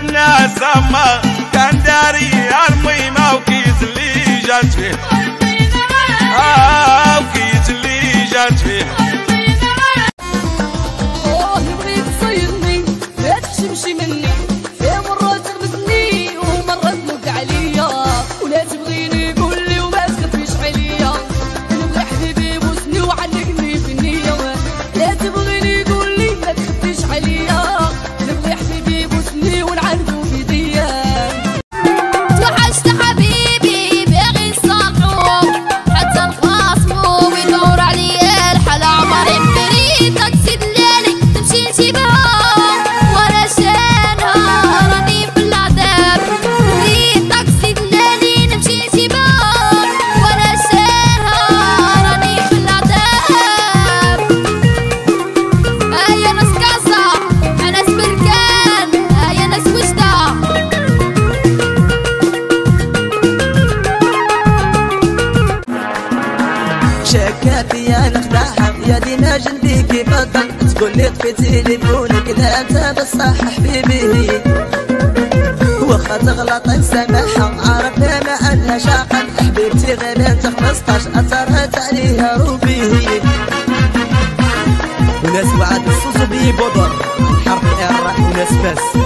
الناس اما كان داري الميمة وكيس اللي جات فيه وكيس اللي جات فيه. بغيت تصيرني لا تمشي مني في مرة تغمزني ومرة تنق عليا ولا تبغيني قولي وما تخفيش عليا نبغي حبيبي بوسني وعلقني في النية لا تبغيني قولي ما تخفيش عليا نبغي حبيبي بوسني ونعرفو في يديا. توحشت حبيبي باغي نصالحو حتى نخاصمو ويدور عليا الحال عمري بريد تاكسي دلالي تمشي نجيبها وانا شانها راني في العذاب بريد تاكسي دلالي نمشي نجيبها وانا شانها راني في العذاب. هيا ناس كاسة ناس بركان هيا ناس وجدة شاكة فيا نخدعها يا ديما جنبي كيف الظل تقول لي طفي تليفونك لا انت بصح حبيبي واخا تغلط نسامحها عرفنا ما انها شاقة حبيبتي غير انت 15 اثرت عليها روبي وناس وعد الصوص بيبودر حرف ار وناس بس